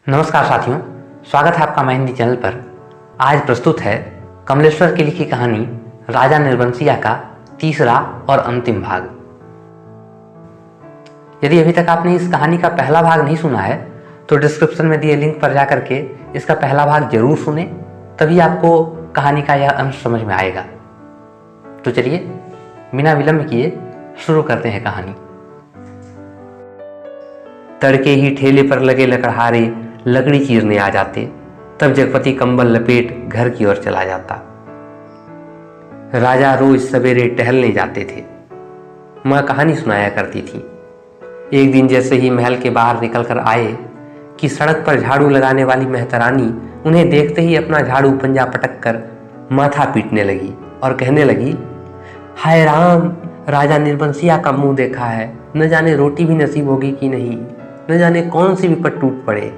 नमस्कार साथियों, स्वागत है आपका मैं हिंदी चैनल पर। आज प्रस्तुत है कमलेश्वर की लिखी कहानी राजा निर्बंसिया का तीसरा और अंतिम भाग। यदि अभी तक आपने इस कहानी का पहला भाग नहीं सुना है तो डिस्क्रिप्शन में दिए लिंक पर जाकर के इसका पहला भाग जरूर सुने, तभी आपको कहानी का यह अंश समझ में आएगा। तो चलिए बिना विलंब किए शुरू करते हैं कहानी। तड़के ही ठेले पर लगे लकड़हारे लकड़ी चीरने आ जाते, तब जगपति कंबल लपेट घर की ओर चला जाता। राजा रोज सवेरे टहलने जाते थे। माँ कहानी सुनाया करती थी। एक दिन जैसे ही महल के बाहर निकलकर आए कि सड़क पर झाड़ू लगाने वाली मेहतरानी उन्हें देखते ही अपना झाड़ू पंजा पटक कर माथा पीटने लगी और कहने लगी, हाय राम, राजा निर्बंसिया का मुंह देखा है, न जाने रोटी भी नसीब होगी कि नहीं, न जाने कौन सी विपत टूट पड़े।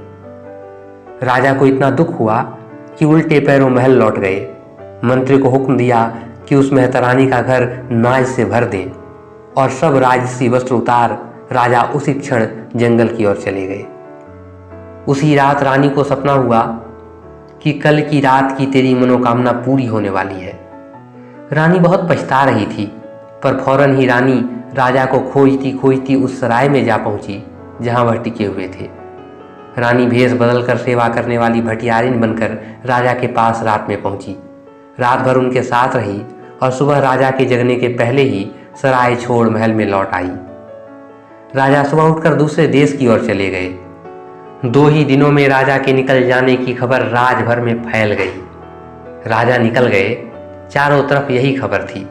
राजा को इतना दुख हुआ कि उल्टे पैरों महल लौट गए। मंत्री को हुक्म दिया कि उस मेहतरानी का घर नाज से भर दें और सब राजसी वस्त्र उतार राजा उसी क्षण जंगल की ओर चले गए। उसी रात रानी को सपना हुआ कि कल की रात की तेरी मनोकामना पूरी होने वाली है। रानी बहुत पछता रही थी, पर फौरन ही रानी राजा को खोजती खोजती उस सराय में जा पहुंची जहां वह टिके हुए थे। रानी भेष बदलकर सेवा करने वाली भटियारिन बनकर राजा के पास रात में पहुंची। रात भर उनके साथ रही और सुबह राजा के जगने के पहले ही सराय छोड़ महल में लौट आई। राजा सुबह उठकर दूसरे देश की ओर चले गए। 2 ही दिनों में राजा के निकल जाने की खबर राज भर में फैल गई। राजा निकल गए, चारों तरफ यही खबर थी।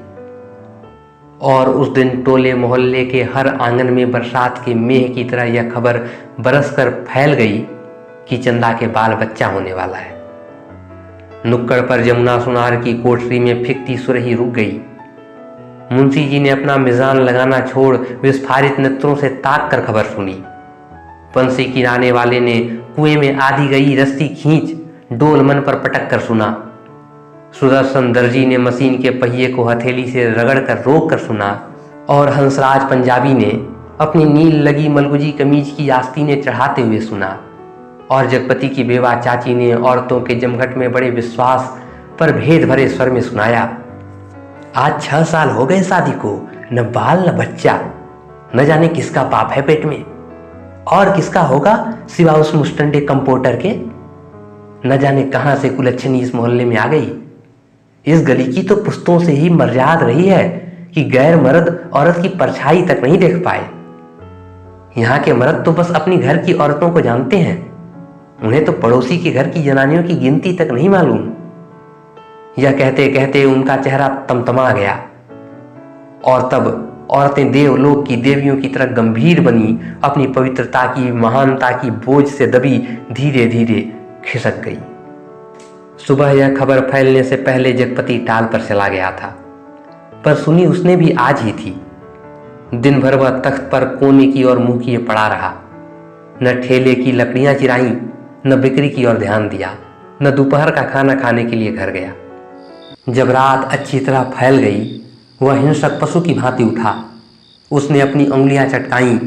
और उस दिन टोले मोहल्ले के हर आंगन में बरसात के मेघ की तरह यह खबर बरसकर फैल गई कि चंदा के बाल बच्चा होने वाला है। नुक्कड़ पर जमुना सुनार की कोठरी में फिकती सुरही रुक गई। मुंशी जी ने अपना मिजान लगाना छोड़ विस्फारित नेत्रों से ताक कर खबर सुनी। बंसी किराने वाले ने कुएं में आधी गई रस्सी खींच डोल मन पर पटक कर सुना। सुदर्शन दर्जी ने मशीन के पहिए को हथेली से रगड़ कर रोक कर सुना और हंसराज पंजाबी ने अपनी नील लगी मलगुजी कमीज की आस्तीनें चढ़ाते हुए सुना। और जगपति की बेवा चाची ने औरतों के जमघट में बड़े विश्वास पर भेद भरे स्वर में सुनाया, आज 6 साल हो गए शादी को, न बाल न बच्चा, न जाने किसका पाप है पेट में और किसका होगा सिवा उस मुस्टंडे कंपोटर के। न जाने कहां से कुलच्छनी इस मोहल्ले में आ गई। इस गली की तो पुश्तों से ही मर्याद रही है कि गैर मर्द औरत की परछाई तक नहीं देख पाए। यहाँ के मर्द तो बस अपनी घर की औरतों को जानते हैं, उन्हें तो पड़ोसी के घर की जनानियों की गिनती तक नहीं मालूम। यह कहते कहते उनका चेहरा तमतमा गया और तब औरतें देवलोक की देवियों की तरह गंभीर बनी अपनी पवित्रता की महानता की बोझ से दबी धीरे धीरे खिसक गई। सुबह यह खबर फैलने से पहले जगपति टाल पर चला गया था, पर सुनी उसने भी आज ही थी। दिन भर वह तख्त पर कोने की ओर मुंह किए पड़ा रहा। न ठेले की लकड़ियां चिराई, न बिक्री की ओर ध्यान दिया, न दोपहर का खाना खाने के लिए घर गया। जब रात अच्छी तरह फैल गई, वह हिंसक पशु की भांति उठा। उसने अपनी उंगलियां चटकाई,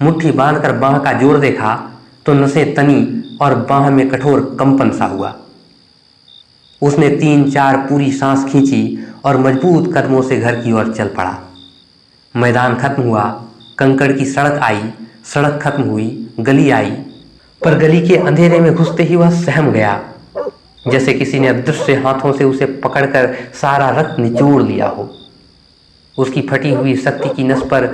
मुट्ठी बांधकर बांह का जोर देखा तो नसें तनी और बांह में कठोर कंपन सा हुआ। उसने 3-4 पूरी सांस खींची और मजबूत कदमों से घर की ओर चल पड़ा। मैदान खत्म हुआ, कंकड़ की सड़क आई, सड़क खत्म हुई, गली आई, पर गली के अंधेरे में घुसते ही वह सहम गया, जैसे किसी ने अदृश्य हाथों से उसे पकड़कर सारा रक्त निचोड़ लिया हो। उसकी फटी हुई शक्ति की नस पर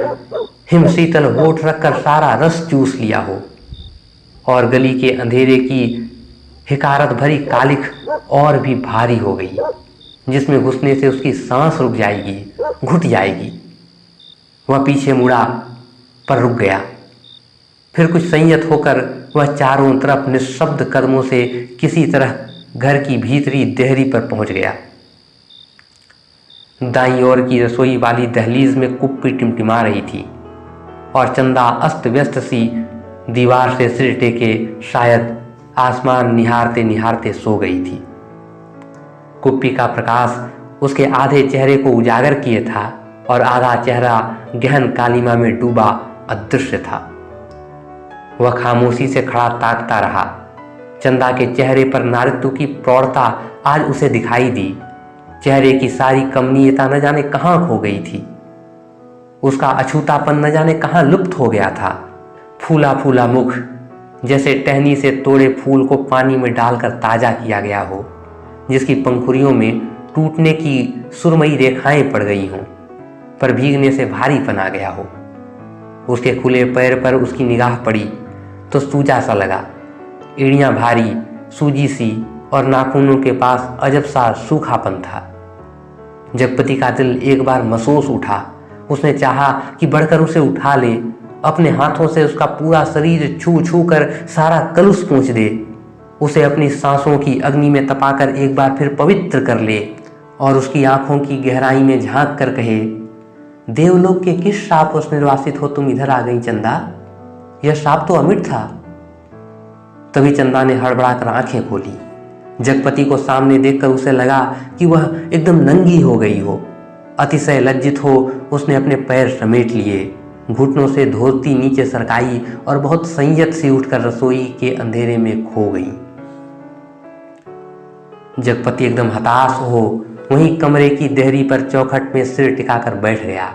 हिम शीतल होठ रखकर सारा रस चूस लिया हो और गली के अंधेरे की हिकारत भरी कालिख और भी भारी हो गई, जिसमें घुसने से उसकी सांस रुक जाएगी, घुट जाएगी। वह पीछे मुड़ा पर रुक गया। फिर कुछ संयत होकर वह चारों तरफ निःशब्द कदमों से किसी तरह घर की भीतरी देहरी पर पहुंच गया। दाईं ओर की रसोई वाली दहलीज में कुप्पी टिमटिमा रही थी और चंदा अस्त व्यस्त सी दीवार से सिर टेके शायद आसमान निहारते निहारते सो गई थी। कुप्पी का प्रकाश उसके आधे चेहरे को उजागर किए था और आधा चेहरा गहन कालिमा में डूबा अदृश्य था। वह खामोशी से खड़ा ताकता रहा चंदा के चेहरे पर नारित्व की प्रौढ़ता आज उसे दिखाई दी। चेहरे की सारी कमनीयता न जाने कहाँ खो गई थी। उसका अछूतापन न जाने कहाँ लुप्त हो गया था। फूला फूला मुख जैसे टहनी से तोड़े फूल को पानी में डालकर ताजा किया गया हो, जिसकी पंखुड़ियों में टूटने की सुरमई रेखाएं पड़ गई हों, पर भीगने से भारीपन आ गया हो। उसके खुले पैर पर उसकी निगाह पड़ी तो सूजा सा लगा। एड़ियां भारी, सूजी सी और नाखूनों के पास अजब सा सूखापन था। जगपति का दिल एक बार महसूस उठा। उसने चाहा कि बढ़कर उसे उठा ले, अपने हाथों से उसका पूरा शरीर छू छू कर सारा कलुष पोंछ दे, उसे अपनी सांसों की अग्नि में तपाकर एक बार फिर पवित्र कर ले और उसकी आंखों की गहराई में झांक कर कहे, देवलोक के किस शाप निर्वासित हो तुम इधर आ गई चंदा? यह शाप तो अमिट था। तभी चंदा ने हड़बड़ाकर आंखें खोली। जगपति को सामने देखकर उसे लगा कि वह एकदम नंगी हो गई हो। अतिशय लज्जित हो उसने अपने पैर समेट लिए, घुटनों से धोती नीचे सरकाई और बहुत संयत से उठकर रसोई के अंधेरे में खो गई। जगपति एकदम हताश हो वहीं कमरे की देहरी पर चौखट में सिर टिकाकर बैठ गया।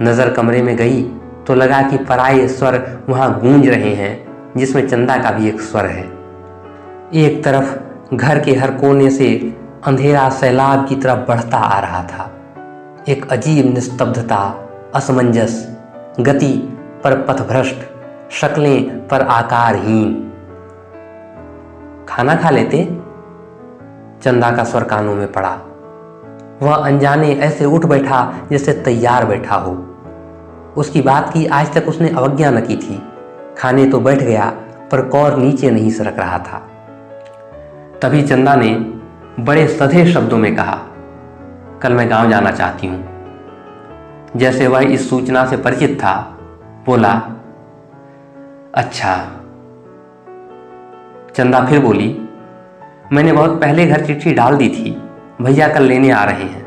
नजर कमरे में गई तो लगा कि पराये स्वर वहां गूंज रहे हैं, जिसमें चंदा का भी एक स्वर है। एक तरफ घर के हर कोने से अंधेरा सैलाब की तरफ बढ़ता आ रहा था। एक अजीब निस्तब्धता, असमंजस, गति पर पथभ्रष्ट, शक्लें पर आकारहीन। खाना खा लेते? चंदा का स्वर कानों में पड़ा। वह अनजाने ऐसे उठ बैठा जैसे तैयार बैठा हो। उसकी बात की आज तक उसने अवज्ञा न की थी। खाने तो बैठ गया पर कौर नीचे नहीं सरक रहा था। तभी चंदा ने बड़े सधे शब्दों में कहा, कल मैं गांव जाना चाहती हूं। जैसे वह इस सूचना से परिचित था, बोला, अच्छा। चंदा फिर बोली, मैंने बहुत पहले घर चिट्ठी डाल दी थी, भैया कल लेने आ रहे हैं।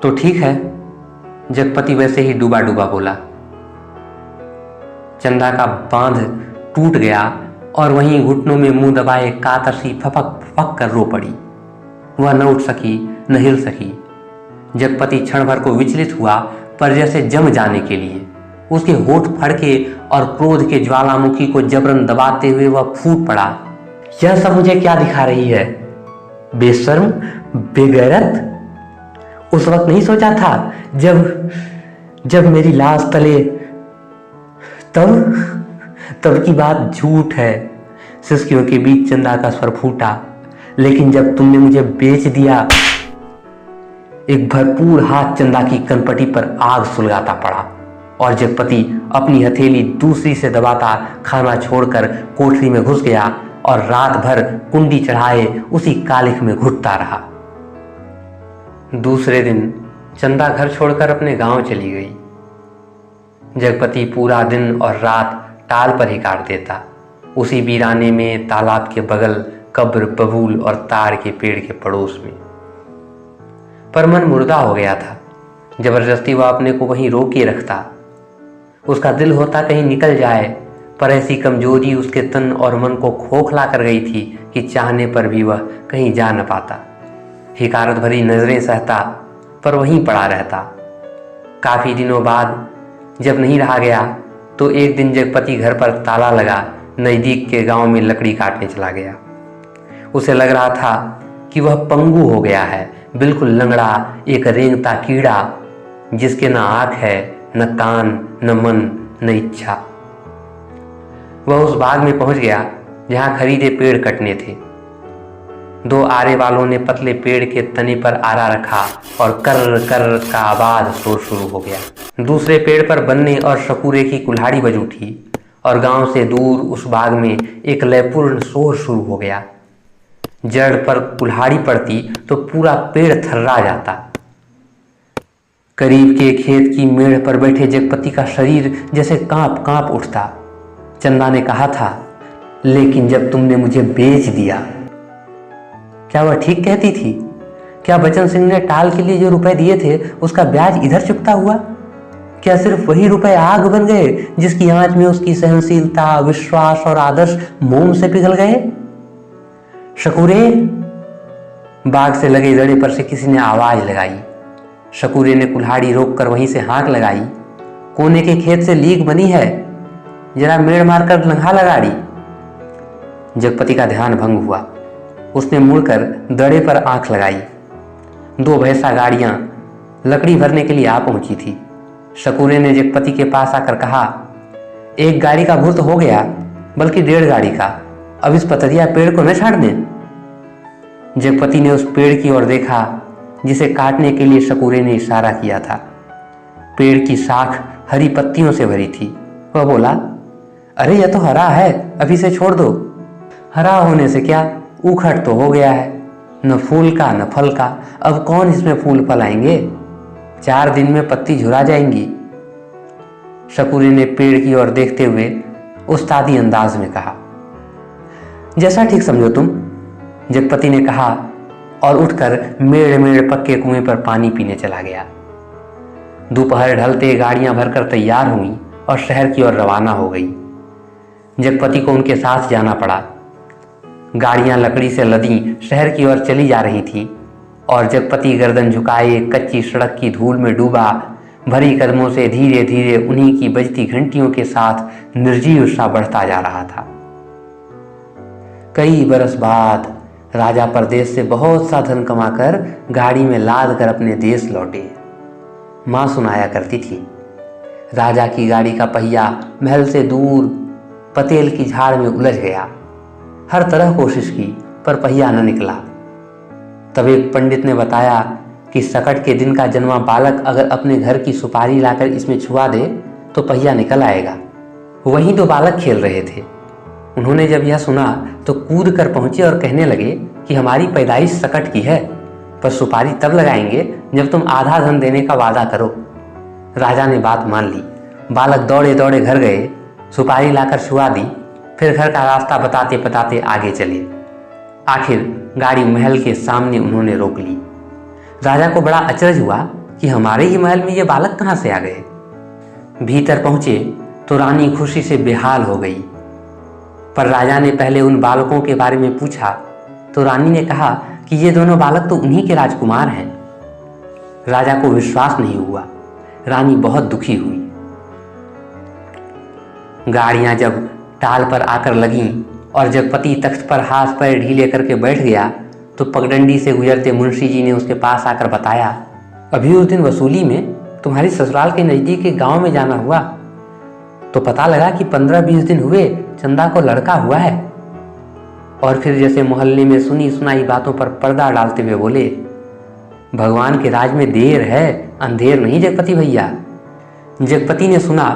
तो ठीक है, जगपति वैसे ही डूबा डूबा बोला। चंदा का बांध टूट गया और वहीं घुटनों में मुंह दबाए कातर-सी फपक फपक कर रो पड़ी। वह न उठ सकी न हिल सकी। जगपति क्षण भर को विचलित हुआ, पर जैसे जम जाने के लिए उसके होठ फड़के और क्रोध के ज्वालामुखी को जबरन दबाते हुए वह फूट पड़ा, यह सब मुझे क्या दिखा रही है? बेशर्म, बेगैरत। उस वक्त नहीं सोचा था जब मेरी लाश तले, तब की बात झूठ है। सिसकियों के बीच चंदा का स्वर फूटा, लेकिन जब तुमने मुझे बेच दिया। एक भरपूर हाथ चंदा की कनपटी पर आग सुलगाता पड़ा और जगपति अपनी हथेली दूसरी से दबाता खाना छोड़कर कोठरी में घुस गया और रात भर कुंडी चढ़ाए उसी कालिख में घुटता रहा। दूसरे दिन चंदा घर छोड़कर अपने गांव चली गई। जगपति पूरा दिन और रात टाल पर ही काट देता, उसी वीराने में, तालाब के बगल, कब्र, बबूल और तार के पेड़ के पड़ोस में। पर मन मुर्दा हो गया था। जबरदस्ती वह अपने को वहीं रोके रखता। उसका दिल होता कहीं निकल जाए, पर ऐसी कमजोरी उसके तन और मन को खोखला कर गई थी कि चाहने पर भी वह कहीं जा न पाता। हिकारत भरी नजरें सहता, पर वहीं पड़ा रहता। काफी दिनों बाद जब नहीं रहा गया तो एक दिन जगपति घर पर ताला लगा नजदीक के गांव में लकड़ी काटने चला गया। उसे लग रहा था कि वह पंगु हो गया है, बिल्कुल लंगड़ा, एक रेंगता कीड़ा जिसके न आंख है, न कान, न मन, न इच्छा। वह उस बाग में पहुंच गया जहां खरीदे पेड़ कटने थे। दो आरे वालों ने पतले पेड़ के तने पर आरा रखा और कर कर का आवाज शोर शुरू हो गया। दूसरे पेड़ पर बन्ने और शकुरे की कुल्हाड़ी बज उठी और गांव से दूर उस बाग में एक लयपूर्ण शोर शुरू हो गया। जड़ पर कुल्हाड़ी पड़ती तो पूरा पेड़ थर्रा जाता। करीब के खेत की मेड़ पर बैठे जगपति का शरीर जैसे कांप कांप उठता। चंदा ने कहा था, लेकिन जब तुमने मुझे बेच दिया। क्या वह ठीक कहती थी? क्या बचन सिंह ने टाल के लिए जो रुपए दिए थे उसका ब्याज इधर चुकता हुआ? क्या सिर्फ वही रुपए आग बन गए जिसकी आंच में उसकी सहनशीलता, विश्वास और आदर्श मोम से पिघल गए? शकूरे, बाग से लगे दड़े पर से किसी ने आवाज लगाई। शकूरे ने कुल्हाड़ी रोककर वहीं से हाँक लगाई। कोने के खेत से लीक बनी है, जरा मेड़ मारकर लंघा लगाड़ी। जगपति का ध्यान भंग हुआ। उसने मुड़कर दड़े पर आंख लगाई। 2 भैंसा गाड़ियां लकड़ी भरने के लिए आ पहुंची थी। शकूरे ने जगपति के पास आकर कहा, एक गाड़ी का भूत हो गया, बल्कि 1.5 गाड़ी का। अब इस पतरिया पेड़ को न छाड़ दें। जगपति ने उस पेड़ की ओर देखा जिसे काटने के लिए शकूरे ने इशारा किया था। पेड़ की शाख हरी पत्तियों से भरी थी। वह बोला, अरे यह तो हरा है, अभी से छोड़ दो। हरा होने से क्या, उखड़ तो हो गया है, न फूल का न फल का। अब कौन इसमें फूल फल आएंगे? 4 दिन में पत्ती झुरा जाएंगी। शकूरे ने पेड़ की ओर देखते हुए उस्तादी अंदाज में कहा, जैसा ठीक समझो तुम। जगपति ने कहा और उठकर मेड़ मेड़ पक्के कुएं पर पानी पीने चला गया। दोपहर ढलते गाड़ियां भरकर तैयार हुई और शहर की ओर रवाना हो गई। जगपति को उनके साथ जाना पड़ा। गाड़ियां लकड़ी से लदी शहर की ओर चली जा रही थीं और जगपति गर्दन झुकाए कच्ची सड़क की धूल में डूबा भरी कदमों से धीरे धीरे उन्हीं की बजती घंटियों के साथ निर्जीव सा बढ़ता जा रहा था। कई बरस बाद राजा परदेश से बहुत सा धन कमाकर गाड़ी में लाद कर अपने देश लौटे। माँ सुनाया करती थी, राजा की गाड़ी का पहिया महल से दूर पतेल की झाड़ में उलझ गया। हर तरह कोशिश की पर पहिया न निकला। तब एक पंडित ने बताया कि सकट के दिन का जन्मा बालक अगर अपने घर की सुपारी लाकर इसमें छुआ दे तो पहिया निकल आएगा। वहीं 2 बालक खेल रहे थे। उन्होंने जब यह सुना तो कूद कर पहुंचे और कहने लगे कि हमारी पैदाइश सकट की है, पर सुपारी तब लगाएंगे जब तुम आधा धन देने का वादा करो। राजा ने बात मान ली। बालक दौड़े दौड़े घर गए, सुपारी लाकर छुआ दी, फिर घर का रास्ता बताते बताते आगे चले। आखिर गाड़ी महल के सामने उन्होंने रोक ली। राजा को बड़ा अचरज हुआ कि हमारे ही महल में ये बालक कहाँ से आ गए। भीतर पहुंचे तो रानी खुशी से बेहाल हो गई। पर राजा ने पहले उन बालकों के बारे में पूछा तो रानी ने कहा कि ये दोनों बालक तो उन्हीं के राजकुमार हैं। राजा को विश्वास नहीं हुआ। रानी बहुत दुखी हुई। गाड़ियां जब टाल पर आकर लगीं और जगपति तख्त पर हाथ पैर ढीले करके बैठ गया तो पगडंडी से गुजरते मुंशी जी ने उसके पास आकर बताया, अभी उस दिन वसूली में तुम्हारी ससुराल के नजदीक के गांव में जाना हुआ तो पता लगा कि 15-20 दिन हुए चंदा को लड़का हुआ है। और फिर जैसे मोहल्ले में सुनी सुनाई बातों पर पर्दा डालते हुए बोले, भगवान के राज में देर है, अंधेर नहीं जगपति भैया। जगपति ने सुना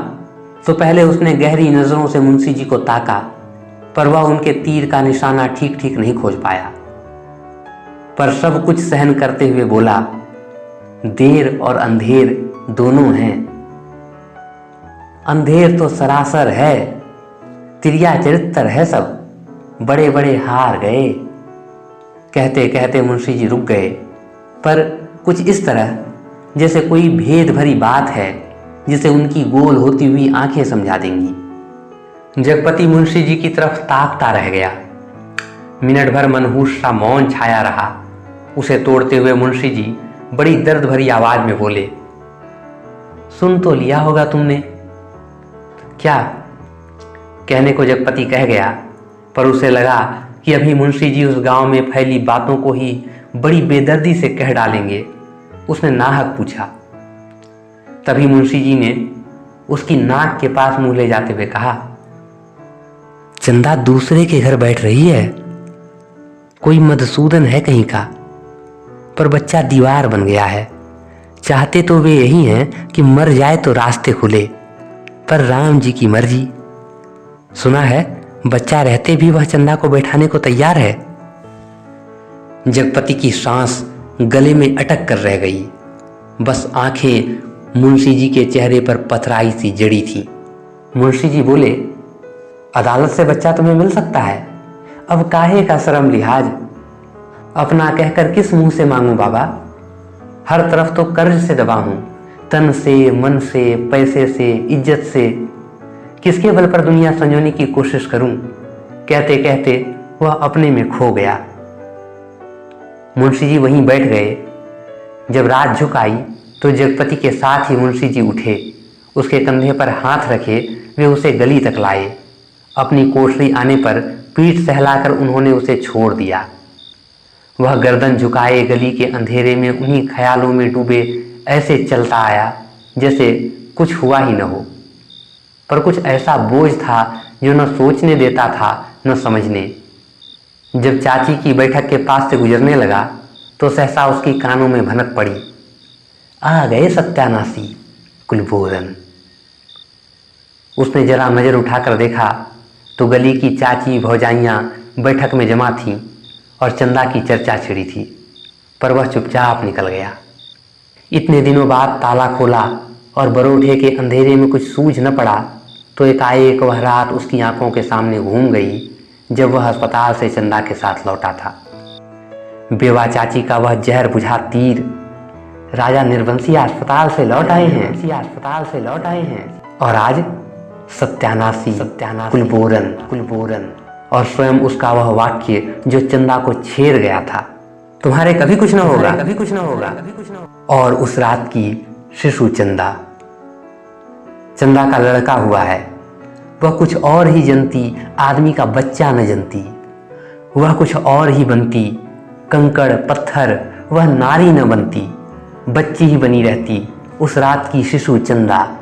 तो पहले उसने गहरी नजरों से मुंशी जी को ताका, पर वह उनके तीर का निशाना ठीक ठीक नहीं खोज पाया। पर सब कुछ सहन करते हुए बोला, देर और अंधेर दोनों हैं। अंधेर तो सरासर है, तिरिया चरित्र है सब, बड़े बड़े हार गए। कहते कहते मुंशी जी रुक गए, पर कुछ इस तरह जैसे कोई भेद भरी बात है जिसे उनकी गोल होती हुई आंखें समझा देंगी। जगपति मुंशी जी की तरफ ताकता रह गया। मिनट भर मनहूस सा मौन छाया रहा। उसे तोड़ते हुए मुंशी जी बड़ी दर्द भरी आवाज में बोले, सुन तो लिया होगा तुमने। क्या? कहने को जगपति कह गया, पर उसे लगा कि अभी मुंशी जी उस गांव में फैली बातों को ही बड़ी बेदर्दी से कह डालेंगे। उसने नाहक पूछा। तभी मुंशी जी ने उसकी नाक के पास मुंह ले जाते हुए कहा, चंदा दूसरे के घर बैठ रही है, कोई मधुसूदन है कहीं का, पर बच्चा दीवार बन गया है। चाहते तो वे यही हैं कि मर जाए तो रास्ते खुले, पर राम जी की मर्जी। सुना है बच्चा रहते भी वह चंदा को बैठाने को तैयार है। जगपति की सांस गले में अटक कर रह गई। बस आंखें मुंशी जी के चेहरे पर पथराई सी जड़ी थी। मुंशी जी बोले, अदालत से बच्चा तुम्हें मिल सकता है, अब काहे का शर्म लिहाज। अपना कहकर किस मुंह से मांगू बाबा, हर तरफ तो कर्ज से दबा हूं, तन से, मन से, पैसे से, इज्जत से किसके बल पर दुनिया संजोने की कोशिश करूं? कहते कहते वह अपने में खो गया। मुंशी जी वहीं बैठ गए। जब रात झुक आई तो जगपति के साथ ही मुंशी जी उठे, उसके कंधे पर हाथ रखे वे उसे गली तक लाए। अपनी कोठरी आने पर पीठ सहलाकर उन्होंने उसे छोड़ दिया। वह गर्दन झुकाए गली के अंधेरे में उन्हीं ख्यालों में डूबे ऐसे चलता आया जैसे कुछ हुआ ही न हो, पर कुछ ऐसा बोझ था जो न सोचने देता था न समझने। जब चाची की बैठक के पास से गुजरने लगा तो सहसा उसकी कानों में भनक पड़ी, आ गए सत्यानाशी कुलबोधन। उसने जरा नजर उठाकर देखा तो गली की चाची भौजाइयाँ बैठक में जमा थीं और चंदा की चर्चा छिड़ी थी, पर वह चुपचाप निकल गया। इतने दिनों बाद ताला खोला और बरोठे के अंधेरे में कुछ सूझ न पड़ा तो एकाएक वह रात उसकी आंखों के सामने घूम गई जब वह अस्पताल से चंदा के साथ लौटा था। बेवा चाची का वह जहर बुझा तीर, राजा निर्वंशी अस्पताल से लौट आए हैं और आज सत्यानाशी कुलबोधन और स्वयं उसका वह वाक्य जो चंदा को छेड़ गया था, तुम्हारे कभी कुछ न होगा। और उस रात की शिशु चंदा का लड़का हुआ है। वह कुछ और ही जनती, आदमी का बच्चा न जनती। वह कुछ और ही बनती, कंकड़ पत्थर, वह नारी न बनती, बच्ची ही बनी रहती उस रात की शिशु चंदा।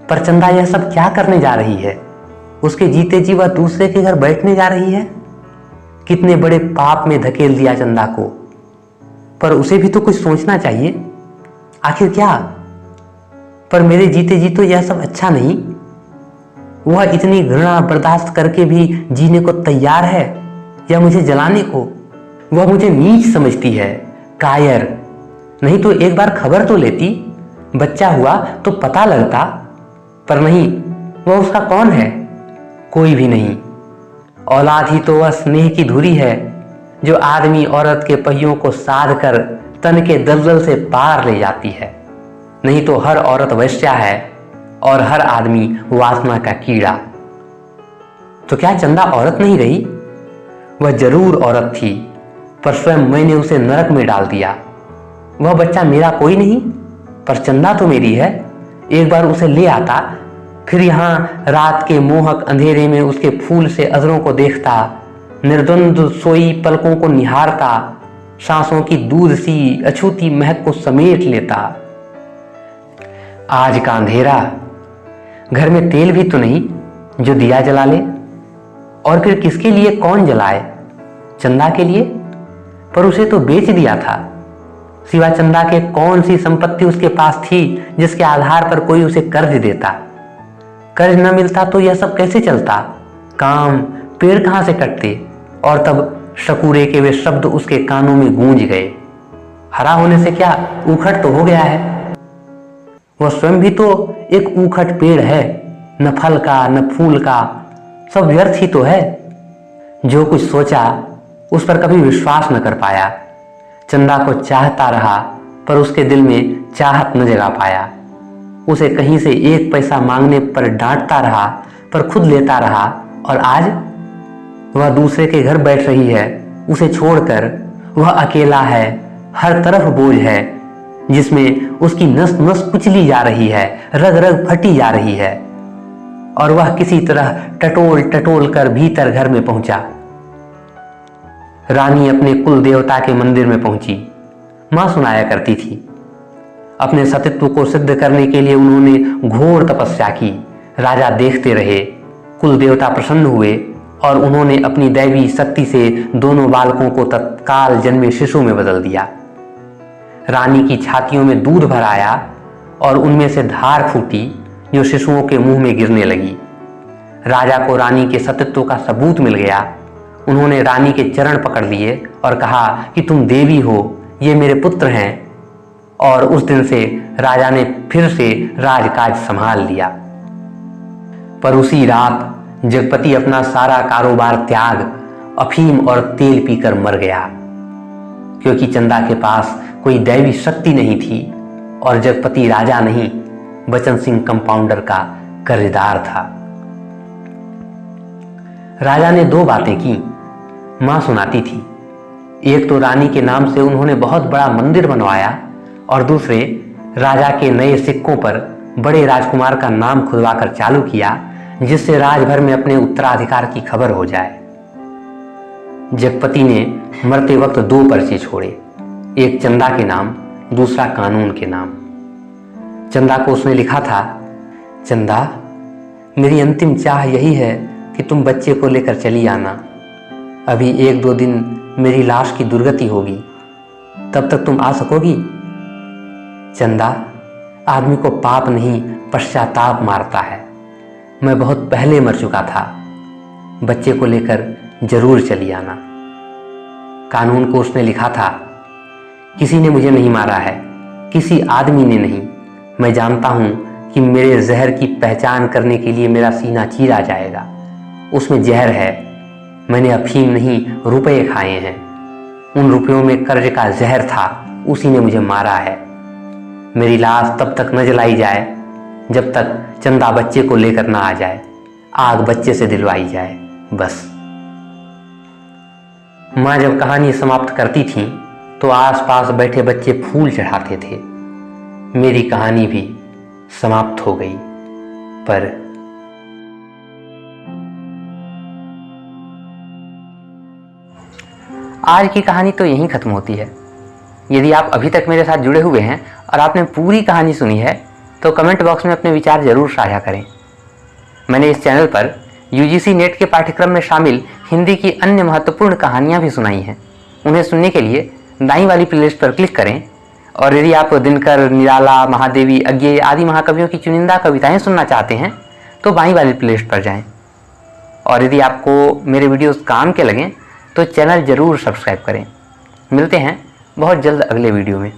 पर चंदा यह सब क्या करने जा रही है? उसके जीते जी वह दूसरे के घर बैठने जा रही है। कितने बड़े पाप में धकेल दिया चंदा को, पर उसे भी तो कुछ सोचना चाहिए। आखिर क्या? पर मेरे जीते जी तो यह सब अच्छा नहीं। वह इतनी घृणा बर्दाश्त करके भी जीने को तैयार है या मुझे जलाने को? वह मुझे नीच समझती है, कायर। नहीं तो एक बार खबर तो लेती, बच्चा हुआ तो पता लगता। पर नहीं, वह उसका कौन है? कोई भी नहीं। औलाद ही तो वह स्नेह की धुरी है जो आदमी औरत के पहियों को साध कर तन के दलदल से पार ले जाती है। नहीं तो हर औरत वैश्या है और हर आदमी वासना का कीड़ा। तो क्या चंदा औरत नहीं रही? वह जरूर औरत थी, पर स्वयं मैंने उसे नरक में डाल दिया। वह बच्चा मेरा कोई नहीं, पर चंदा तो मेरी है। एक बार उसे ले आता, फिर यहाँ रात के मोहक अंधेरे में उसके फूल से अजरों को देखता, निर्द्वंद सोई पलकों को निहारता, सांसों की दूध सी अछूती महक को समेट लेता। आज का अंधेरा, घर में तेल भी तो नहीं जो दिया जला ले। और फिर किसके लिए कौन जलाए? चंदा के लिए? पर उसे तो बेच दिया था। सिवा चंदा के कौन सी संपत्ति उसके पास थी जिसके आधार पर कोई उसे कर्ज देता? कर्ज न मिलता तो यह सब कैसे चलता? काम, पेड़ कहां से कटते? और तब शकूरे के वे शब्द उसके कानों में गूंज गए, हरा होने से क्या, ऊखट तो हो गया है। वह स्वयं भी तो एक ऊखट पेड़ है, न फल का न फूल का, सब व्यर्थ ही तो है। जो कुछ सोचा उस पर कभी विश्वास न कर पाया। चंदा को चाहता रहा पर उसके दिल में चाहत न जगा पाया। उसे कहीं से एक पैसा मांगने पर डांटता रहा पर खुद लेता रहा। और आज वह दूसरे के घर बैठ रही है, उसे छोड़कर। वह अकेला है, हर तरफ बोझ है जिसमें उसकी नस नस कुचली जा रही है, रग रग फटी जा रही है। और वह किसी तरह टटोल टटोल कर भीतर घर में पहुंचा। रानी अपने कुल देवता के मंदिर में पहुंची। मां सुनाया करती थी, अपने सतीत्व को सिद्ध करने के लिए उन्होंने घोर तपस्या की। राजा देखते रहे। कुल देवता प्रसन्न हुए और उन्होंने अपनी दैवी शक्ति से दोनों बालकों को तत्काल जन्मे शिशु में बदल दिया। रानी की छातियों में दूध भर आया और उनमें से धार फूटी जो शिशुओं के मुंह में गिरने लगी। राजा को रानी के सतीत्व का सबूत मिल गया। उन्होंने रानी के चरण पकड़ लिए और कहा कि तुम देवी हो, ये मेरे पुत्र हैं। और उस दिन से राजा ने फिर से राजकाज संभाल लिया। पर उसी रात जगपति अपना सारा कारोबार त्याग अफीम और तेल पीकर मर गया, क्योंकि चंदा के पास कोई दैवी शक्ति नहीं थी और जगपति राजा नहीं, बचन सिंह कंपाउंडर का कर्जदार था। राजा ने 2 बातें की, मां सुनाती थी। एक तो रानी के नाम से उन्होंने बहुत बड़ा मंदिर बनवाया और दूसरे राजा के नए सिक्कों पर बड़े राजकुमार का नाम खुदवाकर चालू किया, जिससे राजभर में अपने उत्तराधिकार की खबर हो जाए। जगपति ने मरते वक्त 2 पर्चे छोड़े, एक चंदा के नाम, दूसरा कानून के नाम। चंदा को उसने लिखा था, चंदा, मेरी अंतिम चाह यही है कि तुम बच्चे को लेकर चली आना। अभी 1-2 दिन मेरी लाश की दुर्गति होगी, तब तक तुम आ सकोगी? चंदा, आदमी को पाप नहीं पश्चाताप मारता है। मैं बहुत पहले मर चुका था, बच्चे को लेकर जरूर चली आना। कानून को उसने लिखा था, किसी ने मुझे नहीं मारा है, किसी आदमी ने नहीं। मैं जानता हूं कि मेरे जहर की पहचान करने के लिए मेरा सीना चीरा जाएगा। उसमें जहर है, मैंने अफीम नहीं रुपए खाए हैं। उन रुपयों में कर्ज का जहर था, उसी ने मुझे मारा है। मेरी लाश तब तक न जलाई जाए जब तक चंदा बच्चे को लेकर ना आ जाए, आग बच्चे से दिलवाई जाए, बस। माँ जब कहानी समाप्त करती थी तो आसपास बैठे बच्चे फूल चढ़ाते थे। मेरी कहानी भी समाप्त हो गई, पर आज की कहानी तो यहीं खत्म होती है। यदि आप अभी तक मेरे साथ जुड़े हुए हैं और आपने पूरी कहानी सुनी है तो कमेंट बॉक्स में अपने विचार जरूर साझा करें। मैंने इस चैनल पर यूजीसी नेट के पाठ्यक्रम में शामिल हिंदी की अन्य महत्वपूर्ण कहानियां भी सुनाई हैं। उन्हें सुनने के लिए दाईं वाली प्लेलिस्ट पर क्लिक करें, और यदि आप दिनकर, निराला, महादेवी, अज्ञेय आदि महाकवियों की चुनिंदा कविताएं सुनना चाहते हैं तो बाईं वाली प्लेलिस्ट पर जाएं। और यदि आपको मेरे वीडियोस काम के लगें तो चैनल ज़रूर सब्सक्राइब करें। मिलते हैं बहुत जल्द अगले वीडियो में।